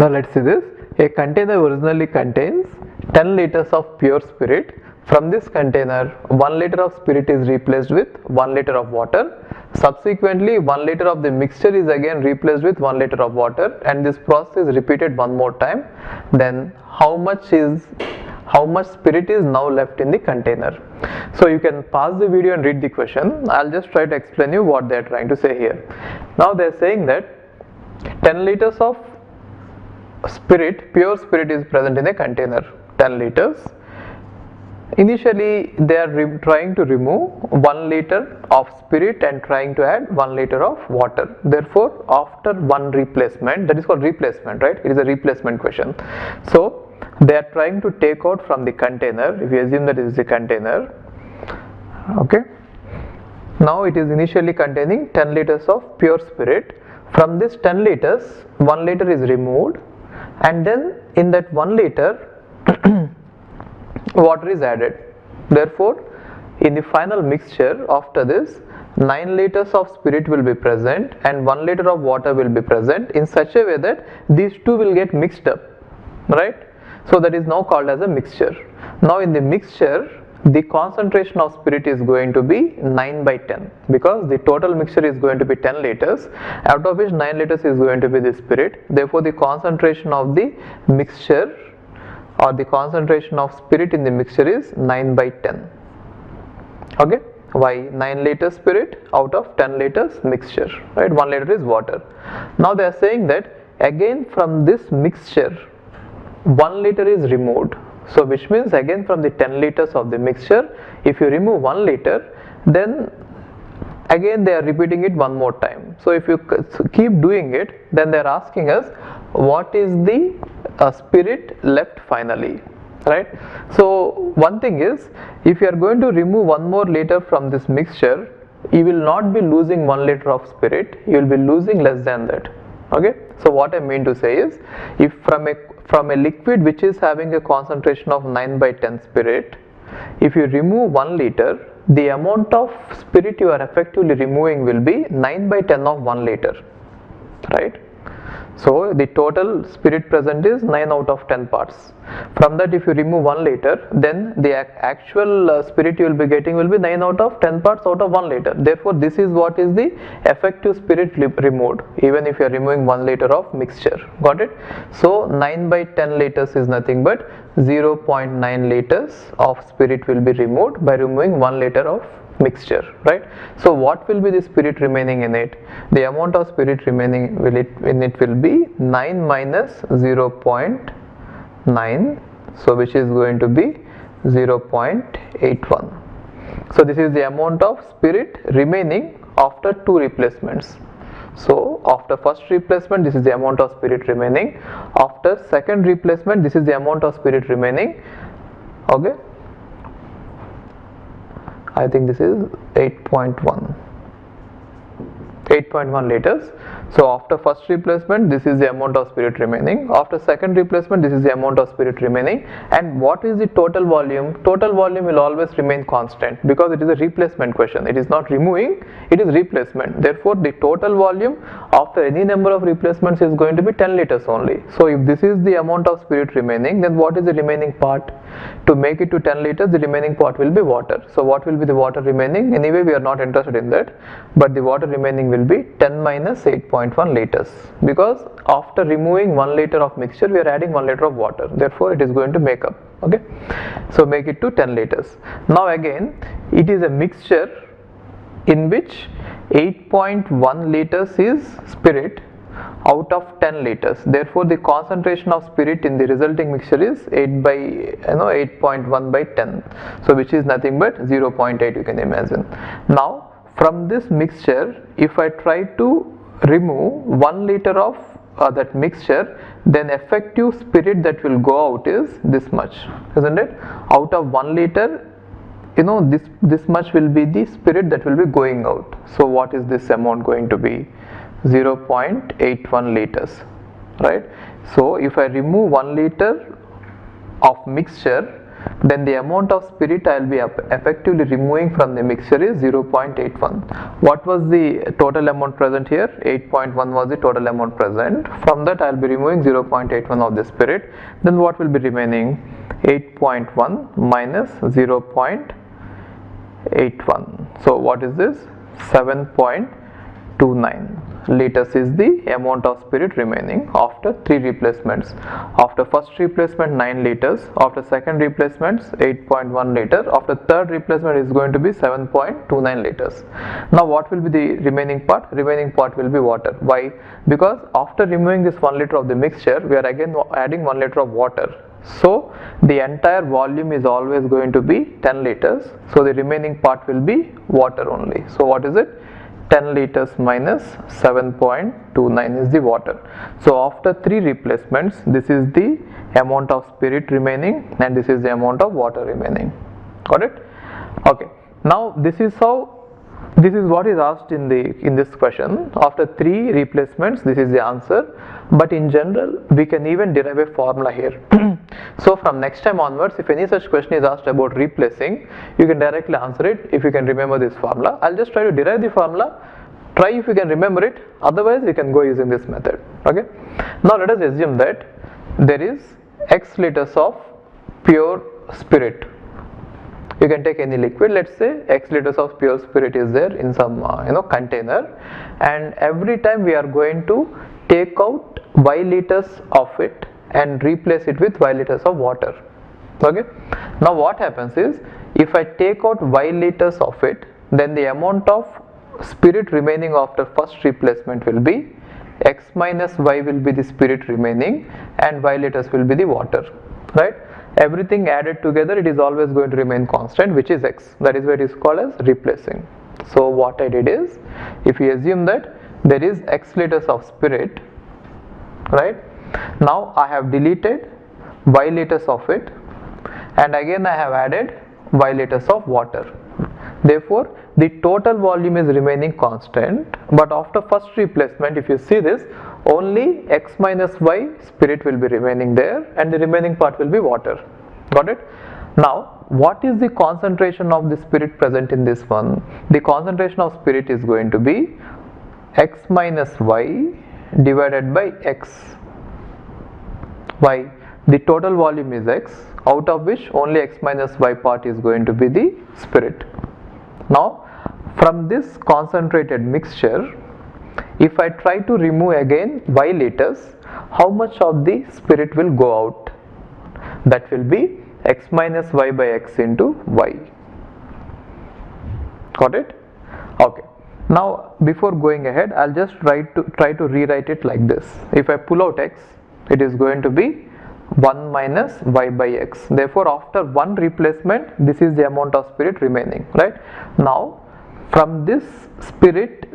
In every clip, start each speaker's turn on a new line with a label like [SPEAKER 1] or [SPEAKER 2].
[SPEAKER 1] Now let's see this. A container originally contains 10 liters of pure spirit. From this container, 1 liter of spirit is replaced with 1 liter of water. Subsequently, 1 liter of the mixture is again replaced with 1 liter of water, and this process is repeated one more time. Then how much spirit is now left in the container? So you can pause the video and read the question. I'll just try to explain you what they are trying to say here. Now they are saying that 10 liters of spirit, pure spirit is present in a container, 10 liters. Initially they are trying to remove 1 liter of spirit and trying to add 1 liter of water. Therefore after one replacement, that is called replacement, right? It is a replacement question. So they are trying to take out from the container, if you assume that it is a container, okay. Now it is initially containing 10 liters of pure spirit. From this 10 liters, 1 liter is removed, and then in that 1 liter water is added. Therefore in the final mixture after this, 9 liters of spirit will be present and 1 liter of water will be present in such a way that these two will get mixed up, right? So that is now called as a mixture. Now in the mixture, the concentration of spirit is going to be 9 by 10, because the total mixture is going to be 10 liters, out of which 9 liters is going to be the spirit. Therefore the concentration of the mixture or the concentration of spirit in the mixture is 9 by 10. Okay, why 9 liters spirit out of 10 liters mixture, right? 1 liter is water. Now they are saying that again from this mixture 1 liter is removed. So which means again from the 10 liters of the mixture, if you remove 1 liter, then again they are repeating it one more time. So if you keep doing it, then they are asking us what is the spirit left finally, right? So one thing is, if you are going to remove 1 more liter from this mixture, you will not be losing 1 liter of spirit, you will be losing less than that. Okay, so what I mean to say is, if from a liquid which is having a concentration of 9 by 10 spirit, if you remove 1 liter, the amount of spirit you are effectively removing will be 9 by 10 of 1 liter, right? So the total spirit present is 9 out of 10 parts. From that, if you remove 1 liter, then the actual spirit you will be getting will be 9 out of 10 parts out of 1 liter. Therefore this is what is the effective spirit removed, even if you are removing 1 liter of mixture. Got it? So 9 by 10 liters is nothing but 0.9 liters of spirit will be removed by removing 1 liter of mixture, right? So what will be the spirit remaining in it? The amount of spirit remaining in it will be 9 minus 0.9, so which is going to be 0.81. So this is the amount of spirit remaining after 2 replacements. So after first replacement, this is the amount of spirit remaining. After second replacement, this is the amount of spirit remaining. Okay, I think this is 8.1 liters. So after first replacement, this is the amount of spirit remaining. After second replacement, this is the amount of spirit remaining. And what is the total volume? Total volume will always remain constant, because it is a replacement question. It is not removing, it is replacement. Therefore the total volume after any number of replacements is going to be 10 liters only. So if this is the amount of spirit remaining, then what is the remaining part? To make it to 10 liters, the remaining part will be water. So what will be the water remaining? Anyway, we are not interested in that, but the water remaining will be 10 minus 8.1 liters, because after removing 1 liter of mixture, we are adding 1 liter of water. Therefore it is going to make up. Okay, so make it to 10 liters. Now again, it is a mixture in which 8.1 liters is spirit out of 10 liters. Therefore the concentration of spirit in the resulting mixture is 8.1 by 10, so which is nothing but 0.8, you can imagine. Now from this mixture, if I try to remove 1 liter of that mixture, then effective spirit that will go out is this much, isn't it? Out of 1 liter, this much will be the spirit that will be going out. So what is this amount going to be? 0.81 liters, right? So if I remove 1 liter of mixture, then the amount of spirit I will be effectively removing from the mixture is 0.81. What was the total amount present here? 8.1 was the total amount present. From that I will be removing 0.81 of the spirit. Then what will be remaining? 8.1 minus 0.81. So what is this? 7.29 liters is the amount of spirit remaining after 3 replacements. After first replacement 9 liters, after second replacements 8.1 liter, after third replacement is going to be 7.29 liters. Now what will be the remaining part? Remaining part will be water. Why? Because after removing this 1 liter of the mixture, we are again adding 1 liter of water. So the entire volume is always going to be 10 liters. So the remaining part will be water only. So what is it? 10 liters minus 7.29 is the water. So after 3 replacements, this is the amount of spirit remaining and this is the amount of water remaining. Got it? Okay. Now this is what is asked in this question. After 3 replacements, this is the answer. But in general, we can even derive a formula here. So from next time onwards, if any such question is asked about replacing, you can directly answer it if you can remember this formula. I'll just try to derive the formula. Try if you can remember it. Otherwise, you can go using this method. Okay. Now let us assume that there is X liters of pure spirit. You can take any liquid. Let's say X liters of pure spirit is there in some container, and every time we are going to take out Y liters of it and replace it with Y liters of water. Okay. Now what happens is, if I take out Y liters of it, then the amount of spirit remaining after first replacement will be X minus Y will be the spirit remaining and Y liters will be the water, right? Everything added together, it is always going to remain constant, which is X. That is why it is called as replacing. So what I did is, if we assume that there is X liters of spirit, right? Now I have deleted Y liters of it, and again I have added Y liters of water. Therefore, the total volume is remaining constant, but after first replacement, if you see this, only X minus Y spirit will be remaining there and the remaining part will be water. Got it? Now, what is the concentration of the spirit present in this one? The concentration of spirit is going to be X minus Y divided by X. Why? The total volume is X, out of which only X minus Y part is going to be the spirit. Now, from this concentrated mixture, if I try to remove again Y liters, how much of the spirit will go out? That will be X minus Y by X into Y. Got it? Okay. Now, before going ahead, I'll just try to rewrite it like this. If I pull out X, it is going to be 1 minus Y by X. Therefore, after one replacement, this is the amount of spirit remaining, right? Now, from this spirit,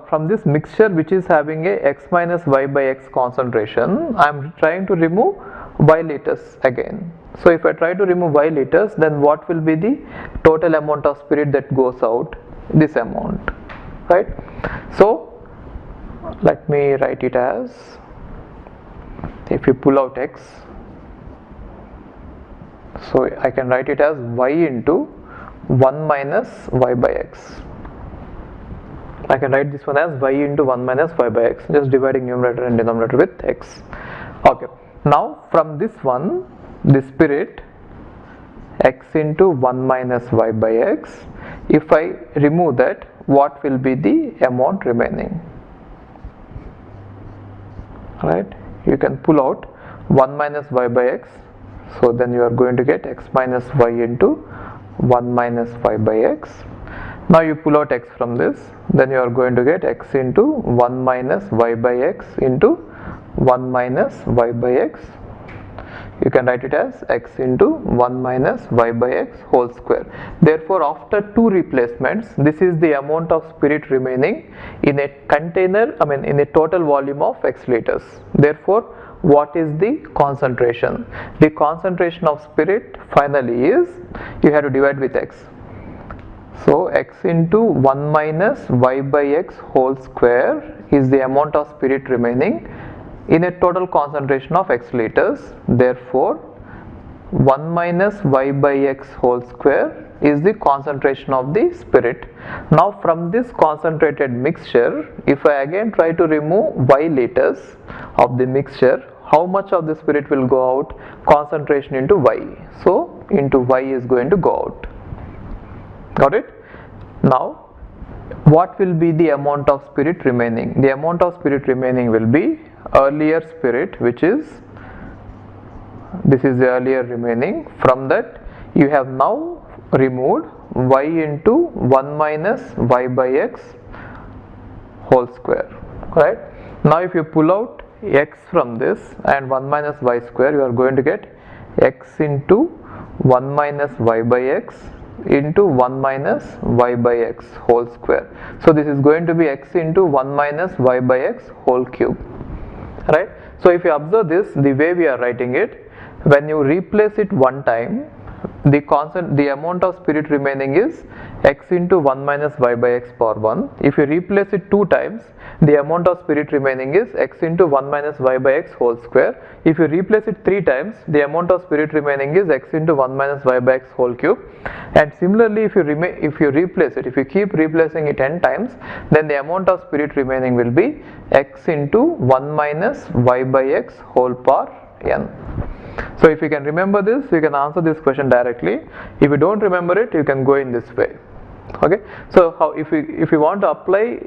[SPEAKER 1] from this mixture which is having a X minus Y by X concentration, I am trying to remove Y liters again. So if I try to remove Y liters, then what will be the total amount of spirit that goes out? This amount, right? So let me write it as, if you pull out X, so I can write it as Y into 1 minus Y by X. I can write this one as Y into 1 minus Y by X, just dividing numerator and denominator with X. Okay. Now from this one, the spirit X into 1 minus Y by X, if I remove that, what will be the amount remaining? Right? You can pull out 1 minus Y by X, so then you are going to get X minus Y into 1 minus Y by X. Now you pull out X from this, then you are going to get X into 1 minus Y by X into 1 minus Y by X. You can write it as X into 1 minus Y by X whole square. Therefore, after 2 replacements, this is the amount of spirit remaining in a container, in a total volume of X liters. Therefore, what is the concentration? The concentration of spirit finally is, you have to divide with X. So X into 1 minus Y by X whole square is the amount of spirit remaining in a total concentration of X liters. Therefore, 1 minus y by x whole square is the concentration of the spirit. Now from this concentrated mixture, if I again try to remove y liters of the mixture, how much of the spirit will go out? Concentration into y. So into y is going to go out. Got it? Now what will be the amount of spirit remaining? The amount of spirit remaining will be earlier spirit, which is, this is the earlier remaining. From that you have now removed y into 1 minus y by x whole square, right? Now if you pull out x from this and 1 minus y square, you are going to get x into 1 minus y by x into 1 minus y by x whole square. So this is going to be x into 1 minus y by x whole cube, right? So if you observe this, the way we are writing it, when you replace it one time, the amount of spirit remaining is x into 1 minus y by x power 1. If you replace it two times, the amount of spirit remaining is x into 1 minus y by x whole square. If you replace it three times, the amount of spirit remaining is x into 1 minus y by x whole cube. And similarly, if you keep replacing it n times, then the amount of spirit remaining will be x into 1 minus y by x whole power n. So if you can remember this, you can answer this question directly. If you don't remember it, you can go in this way. Okay, so how if you want to apply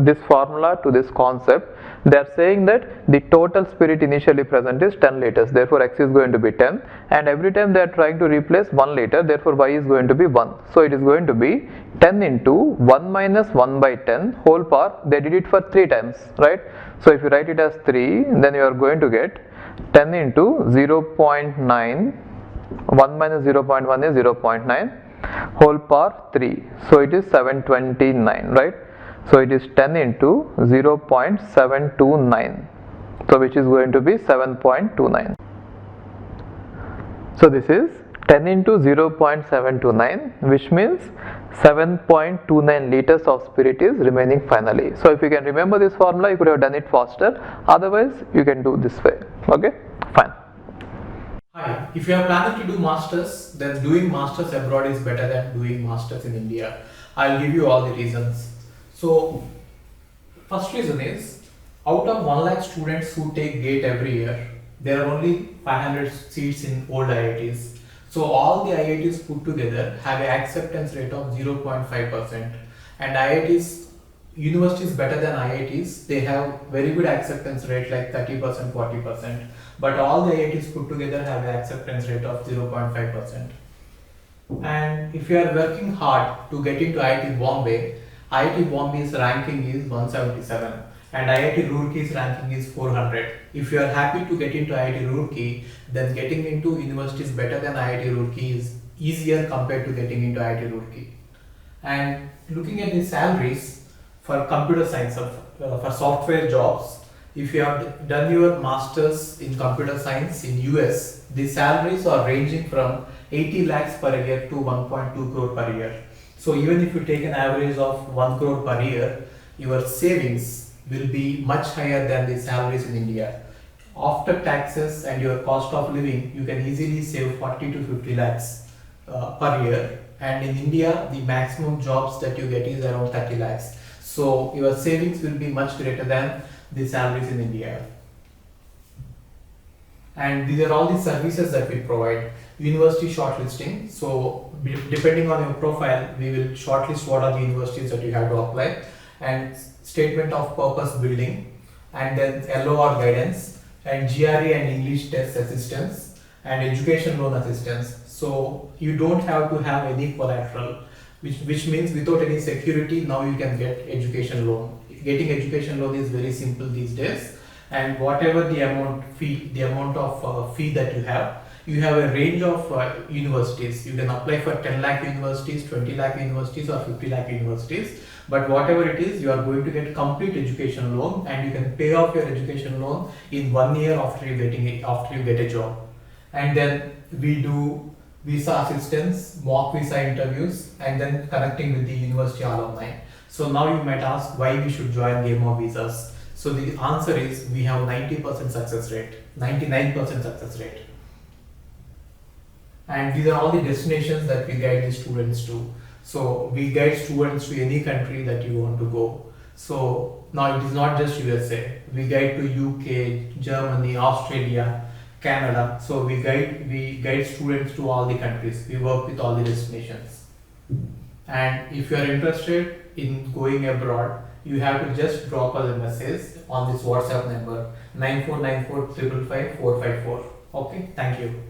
[SPEAKER 1] this formula to this concept, they are saying that the total spirit initially present is 10 liters, therefore x is going to be 10, and every time they are trying to replace 1 liter, therefore y is going to be 1. So it is going to be 10 into 1 minus 1 by 10 whole power. They did it for 3 times, right? So if you write it as 3, then you are going to get 10 into 0.9, 1 minus 0.1 is 0.9 whole power 3, so it is 729, right? So it is 10 into 0.729, so which is going to be 7.29. So this is 10 into 0.729, which means 7.29 liters of spirit is remaining finally. So if you can remember this formula, you could have done it faster. Otherwise you can do this way. Okay, fine.
[SPEAKER 2] Hi, if you are planning to do masters, then doing masters abroad is better than doing masters in India. I'll give you all the reasons. So first reason is, out of 1 lakh students who take GATE every year, there are only 500 seats in old IITs. So all the IITs put together have an acceptance rate of 0.5%, and universities better than IITs, they have very good acceptance rate like 30%, 40%, but all the IITs put together have an acceptance rate of 0.5%. And if you are working hard to get into IIT Bombay's ranking is 177 and IIT Roorkey's ranking is 400. If you are happy to get into IIT Roorkey, then getting into universities better than IIT Roorkey is easier compared to getting into IIT Roorkey. And looking at the salaries for computer science, for software jobs, if you have done your masters in computer science in US, the salaries are ranging from 80 lakhs per year to 1.2 crore per year. So even if you take an average of 1 crore per year, your savings will be much higher than the salaries in India. After taxes and your cost of living, you can easily save 40 to 50 lakhs per year. And in India, the maximum jobs that you get is around 30 lakhs. So your savings will be much greater than the salaries in India. And these are all the services that we provide. University shortlisting. So depending on your profile, we will shortlist what are the universities that you have to apply, and statement of purpose building, and then LOR guidance, and GRE and English test assistance, and education loan assistance. So you don't have to have any collateral, which means without any security, now you can get education loan. Getting education loan is very simple these days, and whatever the amount of fee that you have a range of universities. You can apply for 10 lakh universities, 20 lakh universities, or 50 lakh universities. But whatever it is, you are going to get complete education loan, and you can pay off your education loan in 1 year after you get a job. And then we do visa assistance, mock visa interviews, and then connecting with the university alumni. So now you might ask why we should join Game of Visas. So the answer is we have 90% success rate, 99% success rate. and these are all the destinations that we guide the students to. So we guide students to any country that you want to go. So now it is not just USA. We guide to UK, Germany, Australia, Canada. So we guide students to all the countries. We work with all the destinations. And if you are interested in going abroad, you have to just drop us a message on this WhatsApp number 9494 555 454. Okay, thank you.